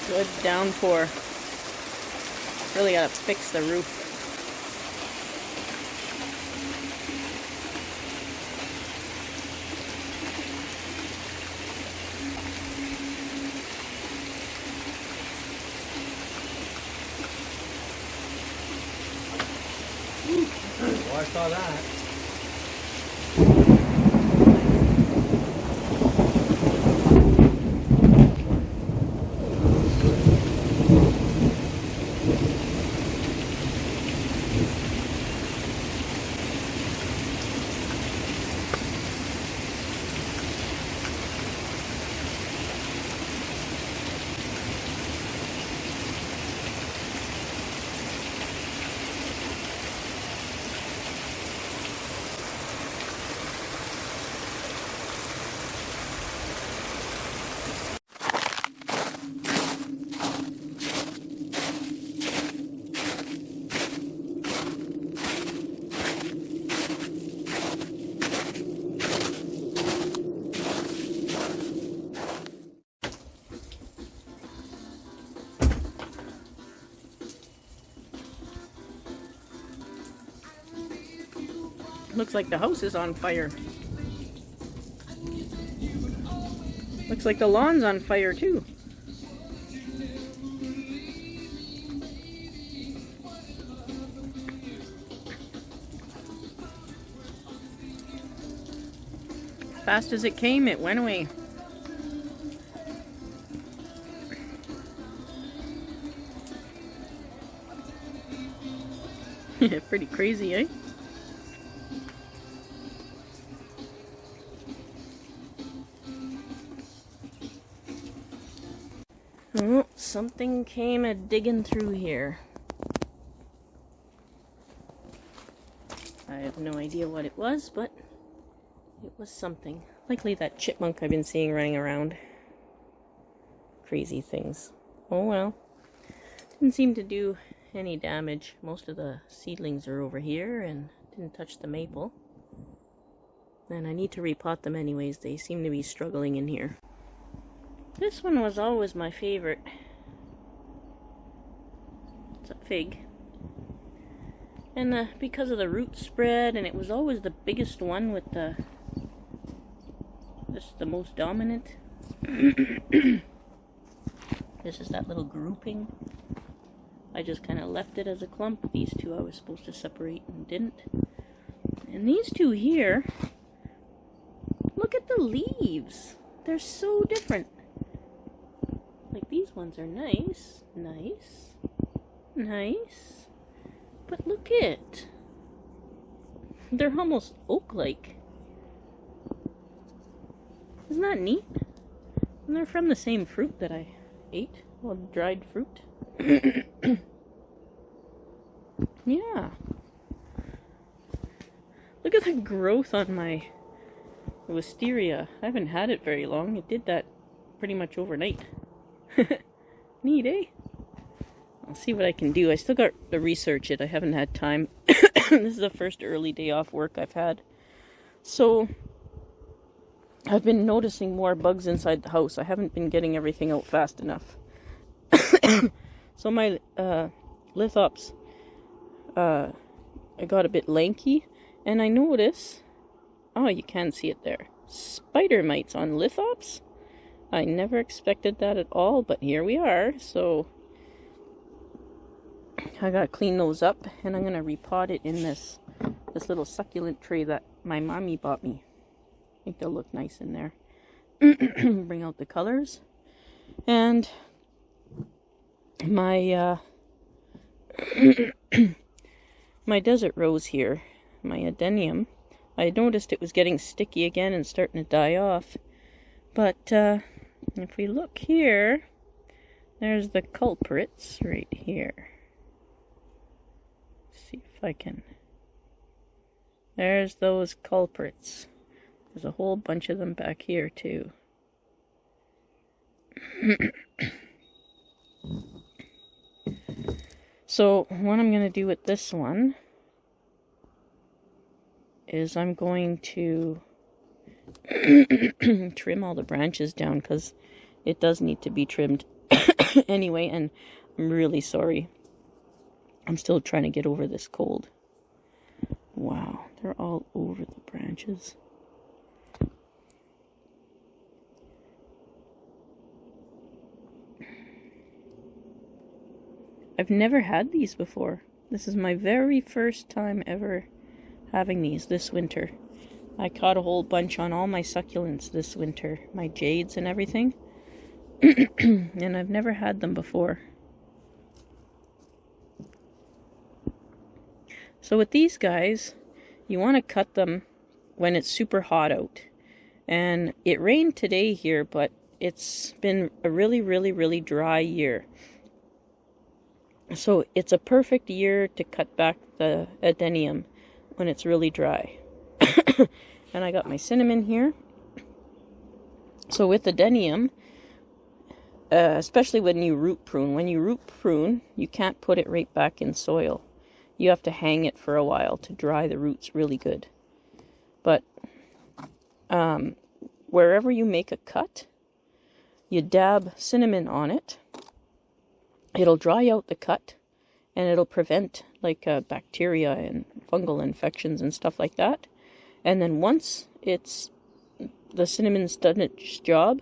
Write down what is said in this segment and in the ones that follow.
Good downpour. Really gotta fix the roof. Well, I saw that. Looks like the house is on fire. Looks like the lawn's on fire too. Fast as it came, it went away. Pretty crazy, eh? Oh, something came a-digging through here. I have no idea what it was, but it was something. Likely that chipmunk I've been seeing running around. Crazy things. Oh well. Didn't seem to do any damage. Most of the seedlings are over here and didn't touch the maple. And I need to repot them anyways. They seem to be struggling in here. This one was always my favorite. It's a fig. And because of the root spread, and it was always the biggest one with the... This is the most dominant. This is that little grouping. I just kind of left it as a clump. These two I was supposed to separate and didn't. And these two here, look at the leaves. They're so different. Like these ones are nice, nice, nice. But look it. They're almost oak-like. Isn't that neat? And they're from the same fruit that I ate. Well, dried fruit. Yeah. Look at the growth on my wisteria. I haven't had it very long. It did that pretty much overnight. Neat, eh? I'll see what I can do. I still got to research it. I haven't had time. This is the first early day off work I've had. So, I've been noticing more bugs inside the house. I haven't been getting everything out fast enough. So my lithops, I got a bit lanky. And I notice, oh, you can't see it there, spider mites on lithops. I never expected that at all, but here we are. So I gotta clean those up, and I'm gonna repot it in this little succulent tray that my mommy bought me. I think they'll look nice in there. Bring out the colors. And my my desert rose here, my Adenium, I noticed it was getting sticky again and starting to die off. But if we look here, there's the culprits right here. Let's see if I can. There's those culprits. There's a whole bunch of them back here too. So what I'm going to do with this one is I'm going to trim all the branches down, because it does need to be trimmed. Anyway, and I'm really sorry. I'm still trying to get over this cold. Wow, they're all over the branches. I've never had these before. This is my very first time ever having these this winter. I caught a whole bunch on all my succulents this winter, my jades and everything. And I've never had them before. So with these guys, you want to cut them when it's super hot out. And it rained today here, but it's been a really dry year. So it's a perfect year to cut back the Adenium when it's really dry. And I got my cinnamon here. So with Adenium, especially when you root prune, you can't put it right back in soil. You have to hang it for a while to dry the roots really good. But wherever you make a cut, you dab cinnamon on it. It'll dry out the cut, and it'll prevent like bacteria and fungal infections and stuff like that. And then once the cinnamon's done its job,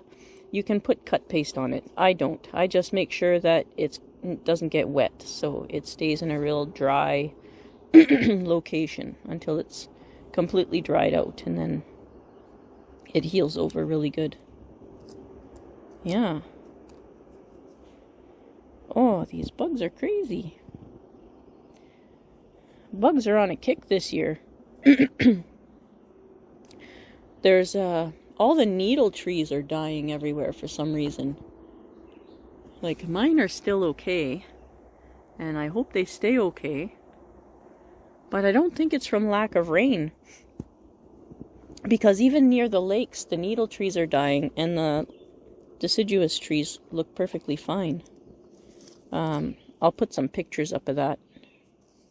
you can put cut paste on it. I don't. I just make sure that it doesn't get wet, so it stays in a real dry location until it's completely dried out, and then it heals over really good. Yeah. Oh, these bugs are crazy. Bugs are on a kick this year. There's all the needle trees are dying everywhere for some reason. Like, mine are still okay, and I hope they stay okay. But I don't think it's from lack of rain. Because even near the lakes, the needle trees are dying, and the deciduous trees look perfectly fine. I'll put some pictures up of that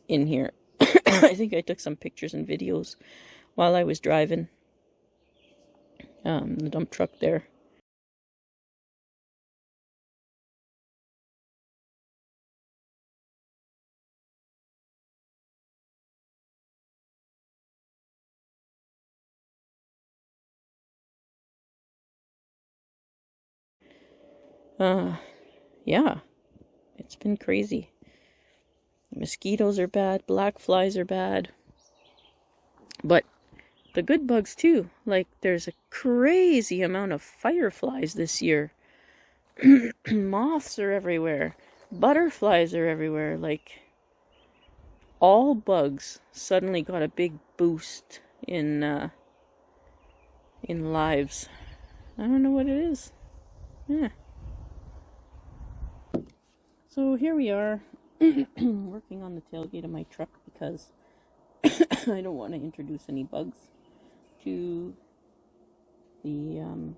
in here. I think I took some pictures and videos while I was driving the dump truck there. Yeah, it's been crazy. Mosquitoes are bad, black flies are bad. But the good bugs too. Like, there's a crazy amount of fireflies this year. Moths are everywhere. Butterflies are everywhere. Like, all bugs suddenly got a big boost in lives. I don't know what it is. Yeah. So here we are, working on the tailgate of my truck because I don't want to introduce any bugs to the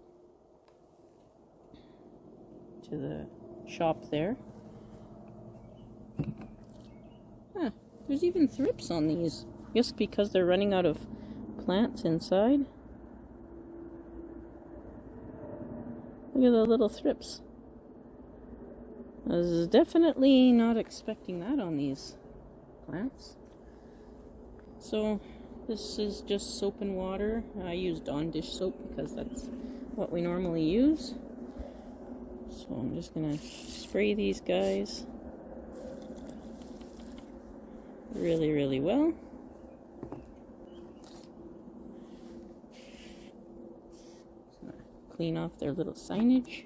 shop there. Huh, there's even thrips on these. I guess because they're running out of plants inside. Look at the little thrips. I was definitely not expecting that on these plants. So this is just soap and water. I use Dawn dish soap because that's what we normally use. So I'm just gonna spray these guys really well. Just gonna clean off their little signage.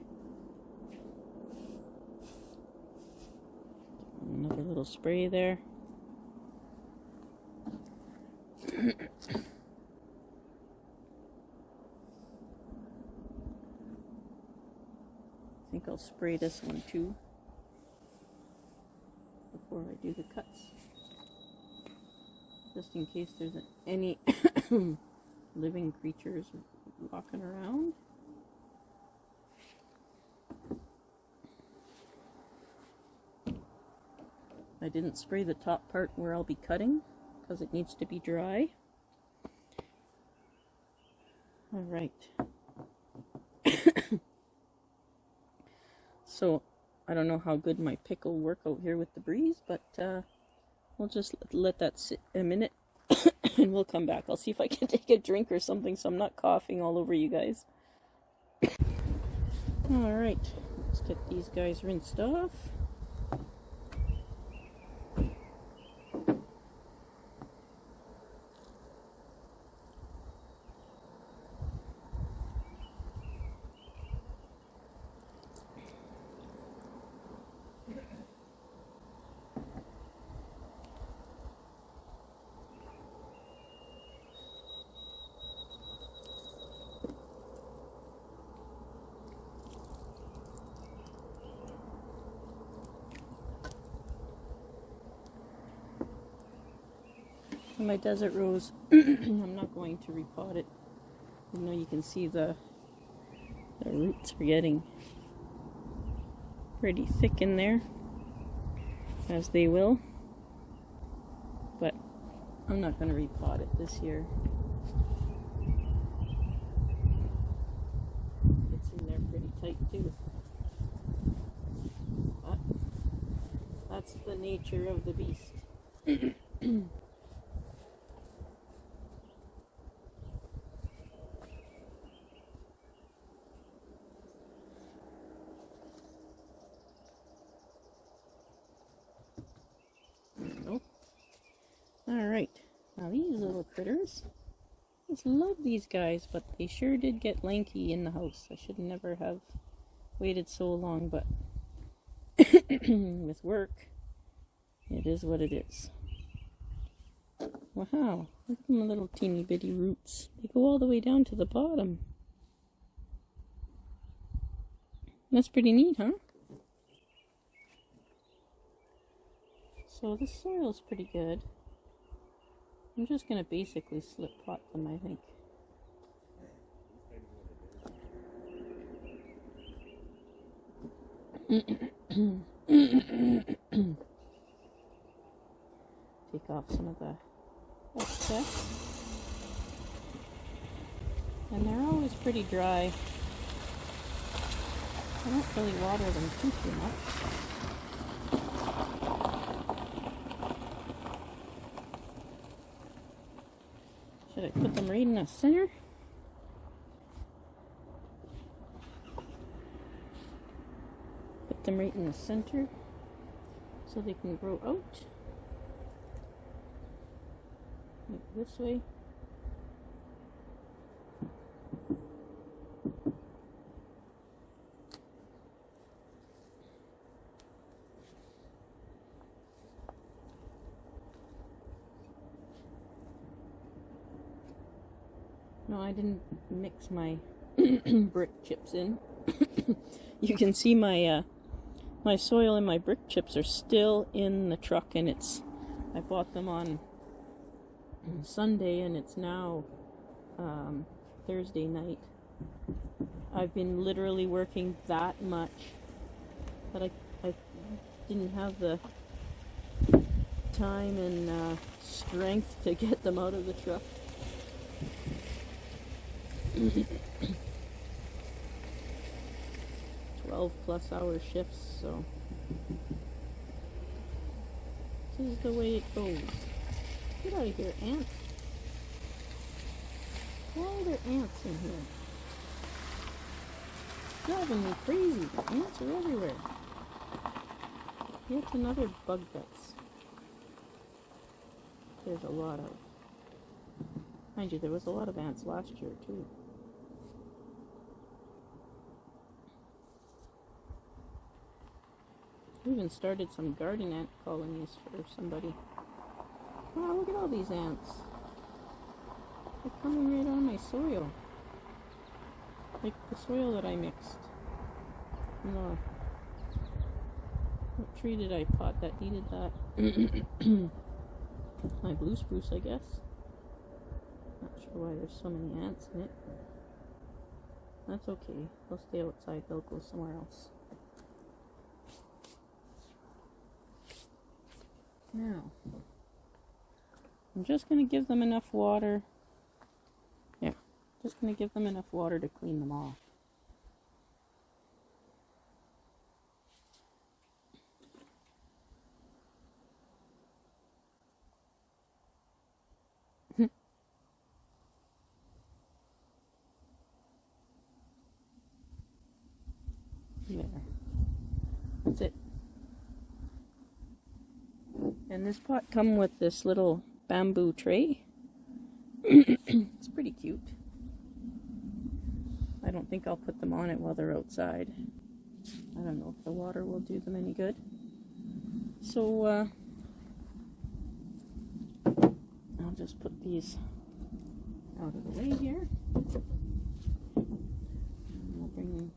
Another little spray there. I think I'll spray this one too before I do the cuts, just in case there's any living creatures walking around. I didn't spray the top part where I'll be cutting because it needs to be dry. Alright. So I don't know how good my pick will work out here with the breeze, but we'll just let that sit a minute and we'll come back. I'll see if I can take a drink or something so I'm not coughing all over you guys. Alright, let's get these guys rinsed off. My desert rose, I'm not going to repot it. You know, you can see the roots are getting pretty thick in there, as they will. But I'm not going to repot it this year. It's in there pretty tight too. But that's the nature of the beast. Alright, now these little critters, I just love these guys, but they sure did get lanky in the house. I should never have waited so long, but with work, it is what it is. Wow, look at them little teeny bitty roots. They go all the way down to the bottom. That's pretty neat, huh? So the soil's pretty good. I'm just going to basically slip pot them, I think. Take off some of the excess. And they're always pretty dry. I don't really water them too much. Should I put them right in the center? Put them right in the center so they can grow out. Like this way. No, I didn't mix my brick chips in. You can see my my soil and my brick chips are still in the truck, and I bought them on Sunday and it's now Thursday night. I've been literally working that much that I didn't have the time and strength to get them out of the truck. 12+ hour shifts, so this is the way it goes. Get out of here, ants. Why are there ants in here? Driving me crazy. Ants are everywhere. Yet another bug there's a lot of. Mind you, there was a lot of ants last year too. We even started some garden ant colonies for somebody. Wow, look at all these ants. They're coming right on my soil. Like the soil that I mixed. No. What tree did I pot that needed that? My blue spruce, I guess. Not sure why there's so many ants in it. That's okay. They'll stay outside. They'll go somewhere else. Now, I'm just going to give them enough water. Yeah, just going to give them enough water to clean them off. There. That's it. And this pot come with this little bamboo tray. It's pretty cute. I don't think I'll put them on it while they're outside. I don't know if the water will do them any good. So I'll just put these out of the way here. And we'll bring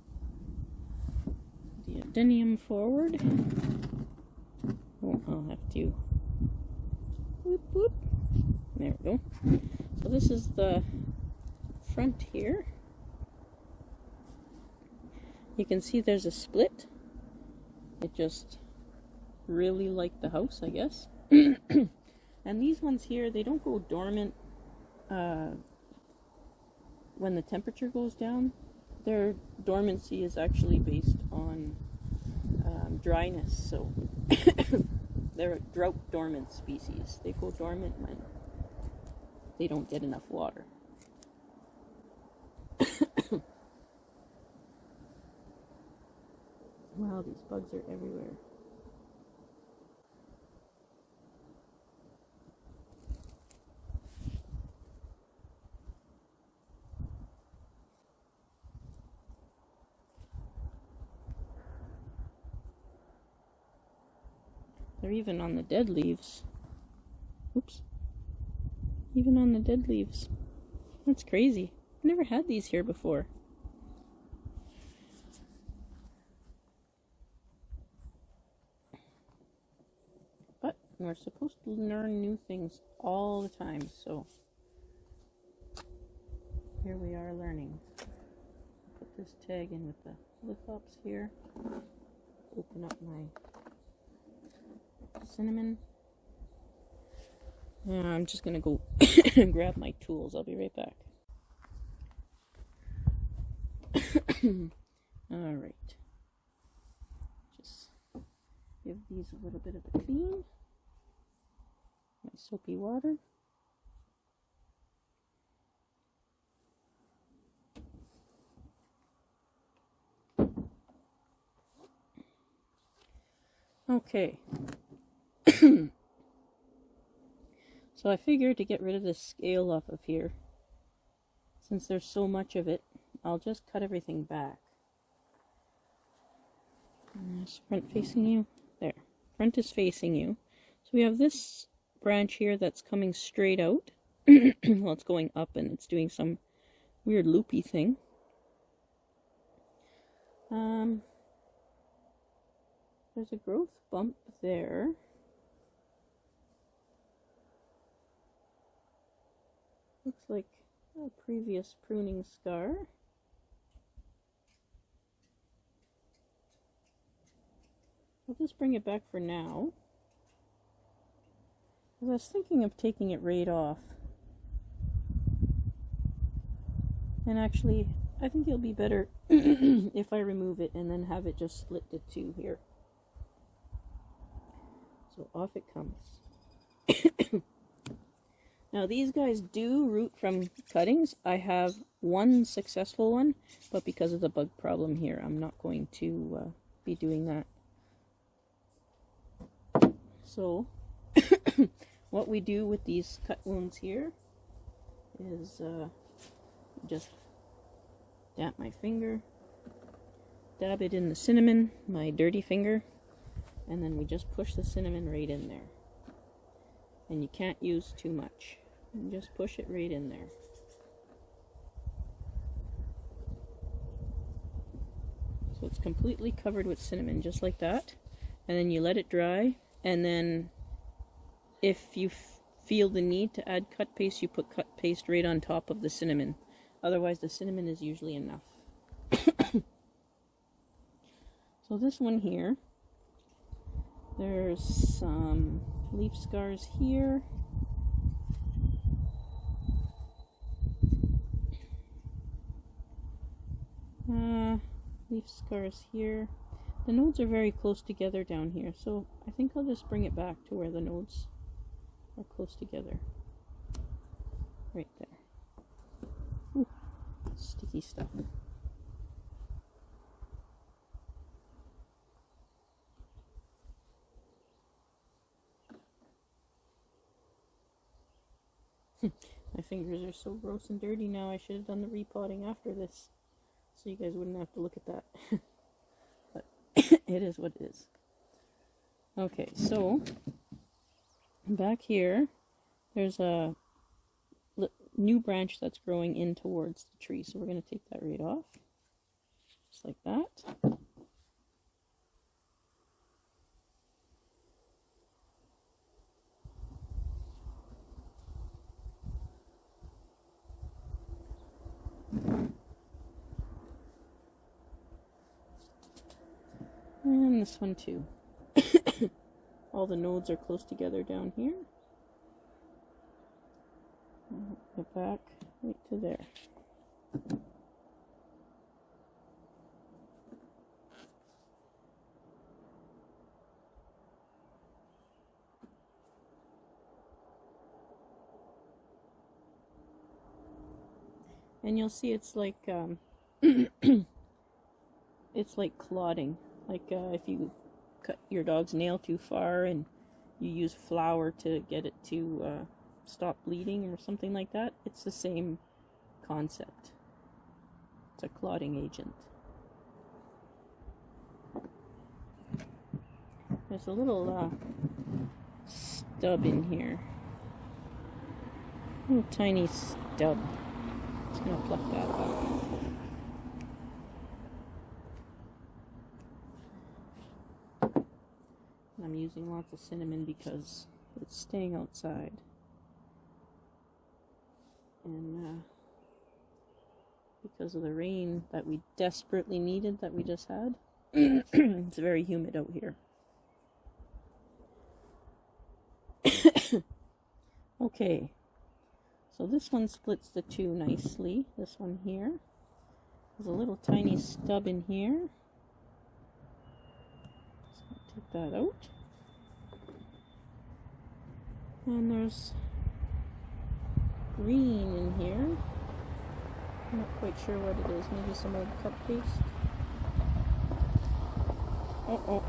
the Adenium forward. Oh, I'll have to whoop whoop. There we go. So this is the front here. You can see there's a split. It just really liked the house, I guess. And these ones here, they don't go dormant when the temperature goes down. Their dormancy is actually based on dryness, so they're a drought dormant species. They go dormant when they don't get enough water. Wow, these bugs are everywhere. They're even on the dead leaves. Oops. Even on the dead leaves. That's crazy. I've never had these here before. But we're supposed to learn new things all the time, so here we are learning. Put this tag in with the Lithops here. Open up my cinnamon. Yeah, I'm just gonna go grab my tools. I'll be right back. Alright. Just give these a little bit of a clean. My soapy water. Okay. So I figured to get rid of this scale off of here, since there's so much of it, I'll just cut everything back. Is front facing you? There. Front is facing you. So we have this branch here that's coming straight out. Well, it's going up and it's doing some weird loopy thing. There's a growth bump there. Looks like a previous pruning scar. I'll just bring it back for now. I was thinking of taking it right off. And actually, I think it'll be better if I remove it and then have it just split to two here. So off it comes. Now these guys do root from cuttings. I have one successful one, but because of the bug problem here, I'm not going to be doing that. So what we do with these cut wounds here is just dab my finger, dab it in the cinnamon, my dirty finger, and then we just push the cinnamon right in there. And you can't use too much. And just push it right in there. So it's completely covered with cinnamon, just like that. And then you let it dry. And then if you feel the need to add cut paste, you put cut paste right on top of the cinnamon. Otherwise, the cinnamon is usually enough. So this one here, there's some leaf scars here. Leaf scars here. The nodes are very close together down here, so I think I'll just bring it back to where the nodes are close together. Right there. Ooh, sticky stuff. My fingers are so gross and dirty now. I should have done the repotting after this, so you guys wouldn't have to look at that. But it is what it is. Okay, so back here, there's a new branch that's growing in towards the tree, so we're going to take that right off, just like that. And this one too. All the nodes are close together down here. I'll get back right to there. And you'll see it's like it's like clotting. Like if you cut your dog's nail too far and you use flour to get it to stop bleeding or something like that, it's the same concept. It's a clotting agent. There's a little stub in here. Little tiny stub. Just gonna pluck that out. I'm using lots of cinnamon because it's staying outside. And because of the rain that we desperately needed that we just had, it's very humid out here. Okay, so this one splits the two nicely. This one here. There's a little tiny stub in here. So take that out. And there's green in here. I'm not quite sure what it is. Maybe some old cut paste. Oh.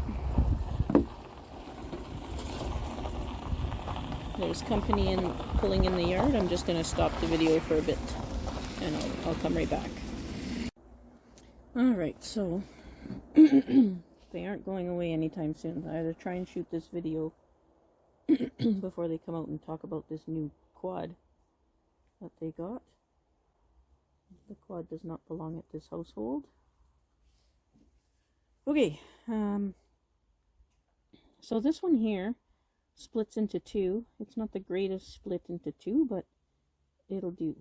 There's company pulling in the yard. I'm just going to stop the video for a bit and I'll come right back. Alright, so they aren't going away anytime soon. I either try and shoot this video before they come out and talk about this new quad that they got. The quad does not belong at this household. Okay, so this one here splits into two. It's not the greatest split into two, but it'll do.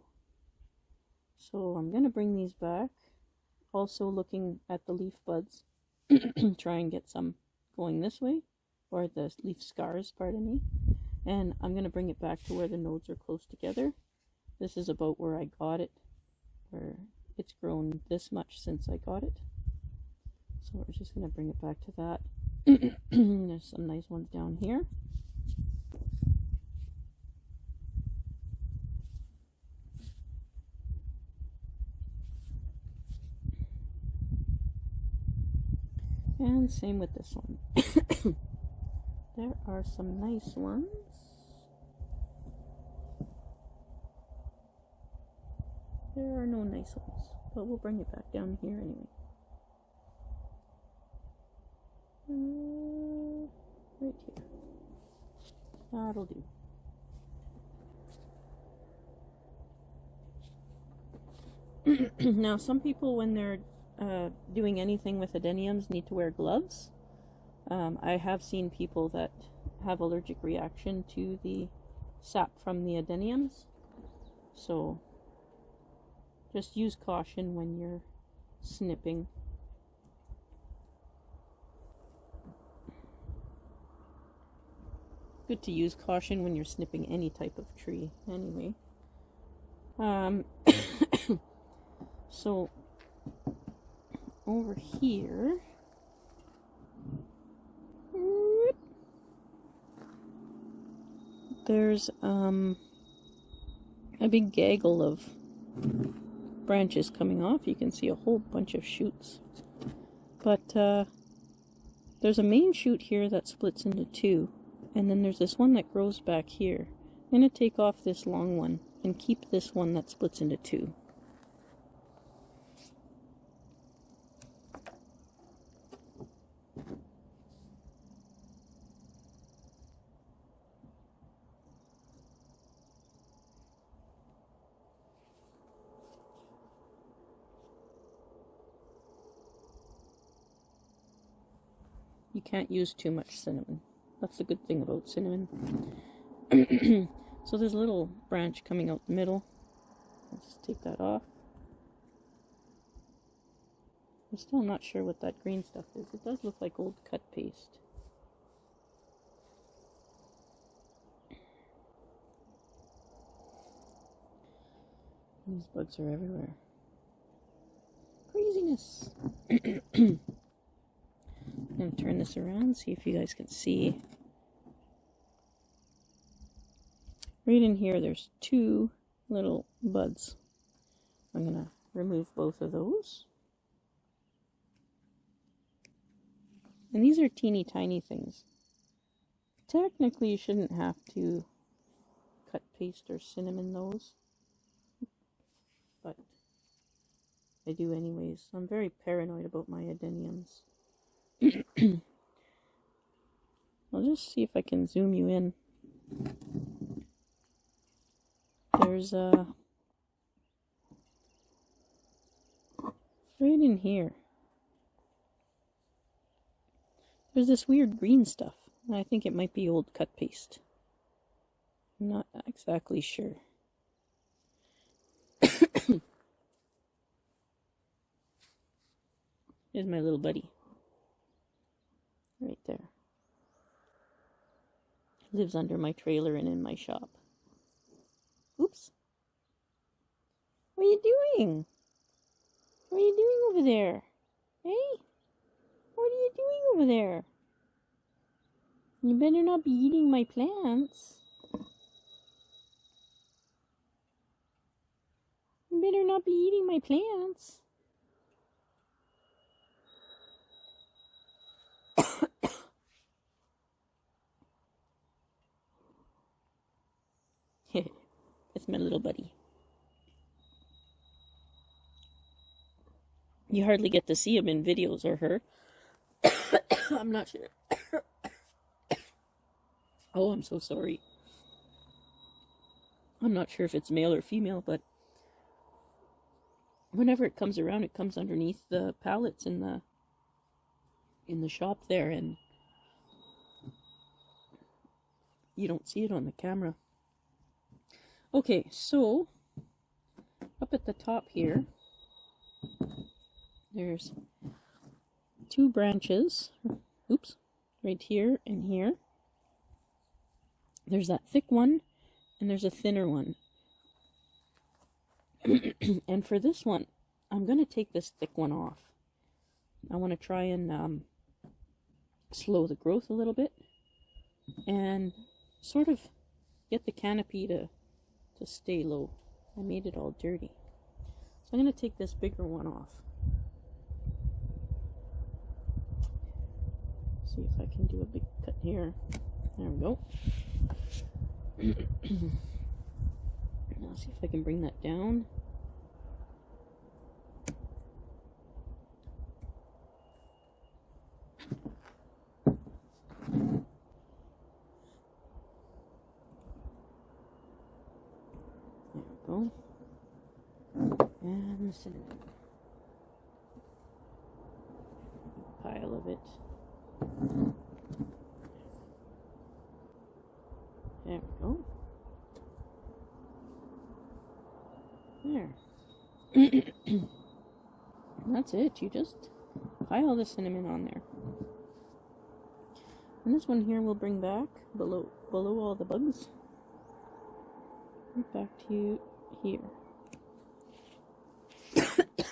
So I'm going to bring these back. Also looking at the leaf buds. Try and get some going this way. Or the leaf scars, pardon me. And I'm going to bring it back to where the nodes are close together. This is about where I got it. Where it's grown this much since I got it. So we're just going to bring it back to that. There's some nice ones down here. And same with this one. There are some nice ones. There are no nice ones, but we'll bring it back down here anyway. Right here. That'll do. Now, some people, when they're doing anything with adeniums, need to wear gloves. I have seen people that have allergic reaction to the sap from the adeniums, so just use caution when you're snipping. Good to use caution when you're snipping any type of tree anyway. So over here, there's a big gaggle of branches coming off. You can see a whole bunch of shoots, but there's a main shoot here that splits into two, and then there's this one that grows back here. I'm going to take off this long one and keep this one that splits into two. You can't use too much cinnamon. That's the good thing about cinnamon. So there's a little branch coming out the middle. Let's just take that off. I'm still not sure what that green stuff is. It does look like old cut paste. These bugs are everywhere. Craziness! I'm going to turn this around, see if you guys can see. Right in here, there's two little buds. I'm going to remove both of those. And these are teeny tiny things. Technically, you shouldn't have to cut paste or cinnamon those, but I do anyways. I'm very paranoid about my adeniums. I'll just see if I can zoom you in. There's right in here. There's this weird green stuff. I think it might be old cut paste. I'm not exactly sure. Here's my little buddy. Right there. Lives under my trailer and in my shop. Oops. What are you doing? What are you doing over there? Hey? What are you doing over there? You better not be eating my plants. You better not be eating my plants. That's my little buddy. You hardly get to see him in videos or her. I'm not sure. Oh, I'm so sorry. I'm not sure if it's male or female, but whenever it comes around, it comes underneath the pallets in the shop there, and you don't see it on the camera. Okay, so up at the top here, there's two branches. Oops, right here and here. There's that thick one, and there's a thinner one. And for this one, I'm going to take this thick one off. I want to try and slow the growth a little bit and sort of get the canopy to stay low. I made it all dirty. So I'm going to take this bigger one off. See if I can do a big cut here. There we go. Now see if I can bring that down. There we go. And the cinnamon. Pile of it. There we go. There. That's it. You just pile the cinnamon on there. And this one here we'll bring back below all the bugs. Right back to you here.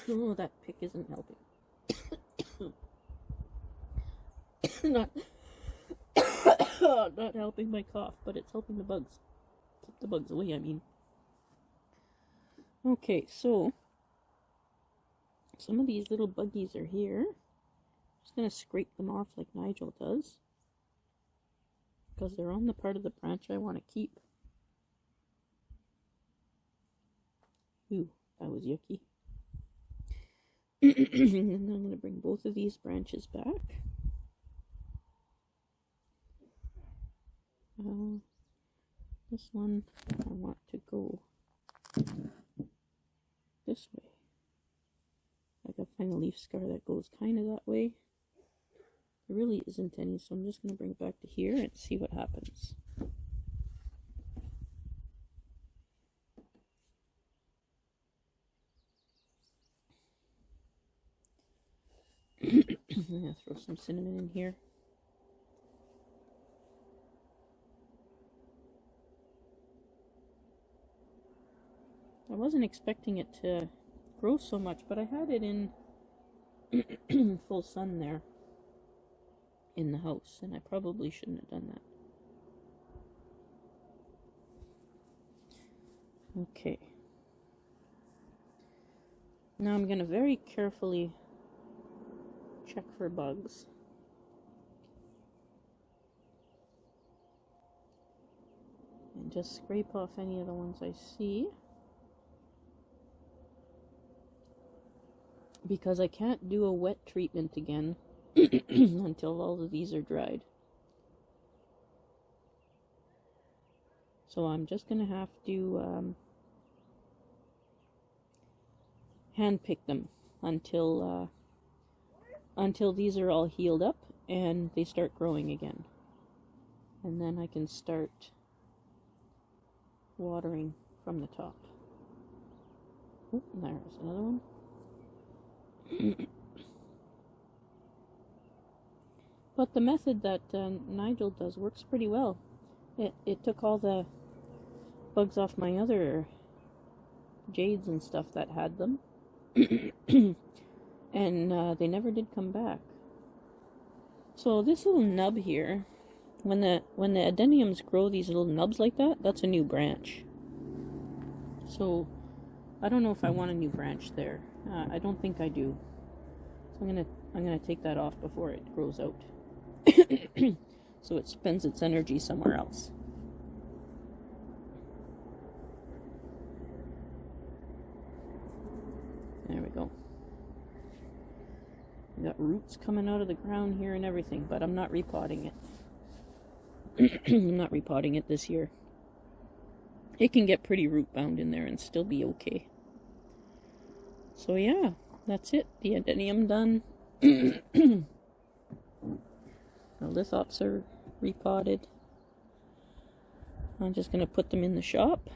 Oh, that pick isn't helping. Not helping my cough, but it's helping the bugs. Keep the bugs away, I mean. Okay, so some of these little buggies are here. Just gonna scrape them off like Nigel does, because they're on the part of the branch I want to keep. Ooh, that was yucky. And then I'm going to bring both of these branches back. This one I want to go this way. I gotta find a leaf scar that goes kind of that way. There really isn't any, so I'm just going to bring it back to here and see what happens. I'm going to throw some cinnamon in here. I wasn't expecting it to grow so much, but I had it in full sun there in the house, and I probably shouldn't have done that. Okay. Now I'm going to very carefully check for bugs. And just scrape off any of the ones I see. Because I can't do a wet treatment again until all of these are dried. So I'm just going to have to hand pick them until these are all healed up and they start growing again. And then I can start watering from the top. Oh, there's another one. But the method that Nigel does works pretty well. It took all the bugs off my other jades and stuff that had them. And they never did come back. So this little nub here, when the adeniums grow these little nubs like that, that's a new branch. So I don't know if I want a new branch there. I don't think I do. So I'm gonna take that off before it grows out. So it spends its energy somewhere else. There we go. We got roots coming out of the ground here and everything, but I'm not repotting it. I'm not repotting it this year. It can get pretty root bound in there and still be okay. So yeah, that's it. The adenium done. The lithops are repotted. I'm just going to put them in the shop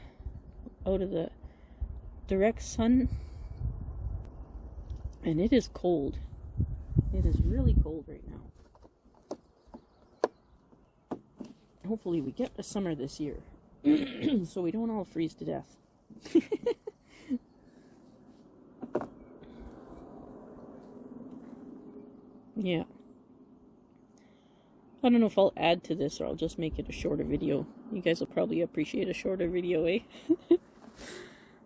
out of the direct sun. And it is cold. It is really cold right now. Hopefully we get to summer this year. So we don't all freeze to death. Yeah. I don't know if I'll add to this or I'll just make it a shorter video. You guys will probably appreciate a shorter video, eh?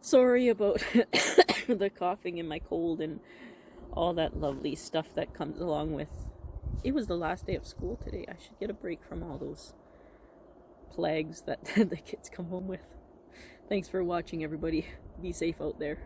Sorry about the coughing and my cold and all that lovely stuff that comes along with. It was the last day of school today. I should get a break from all those plagues that the kids come home with. Thanks for watching, everybody. Be safe out there.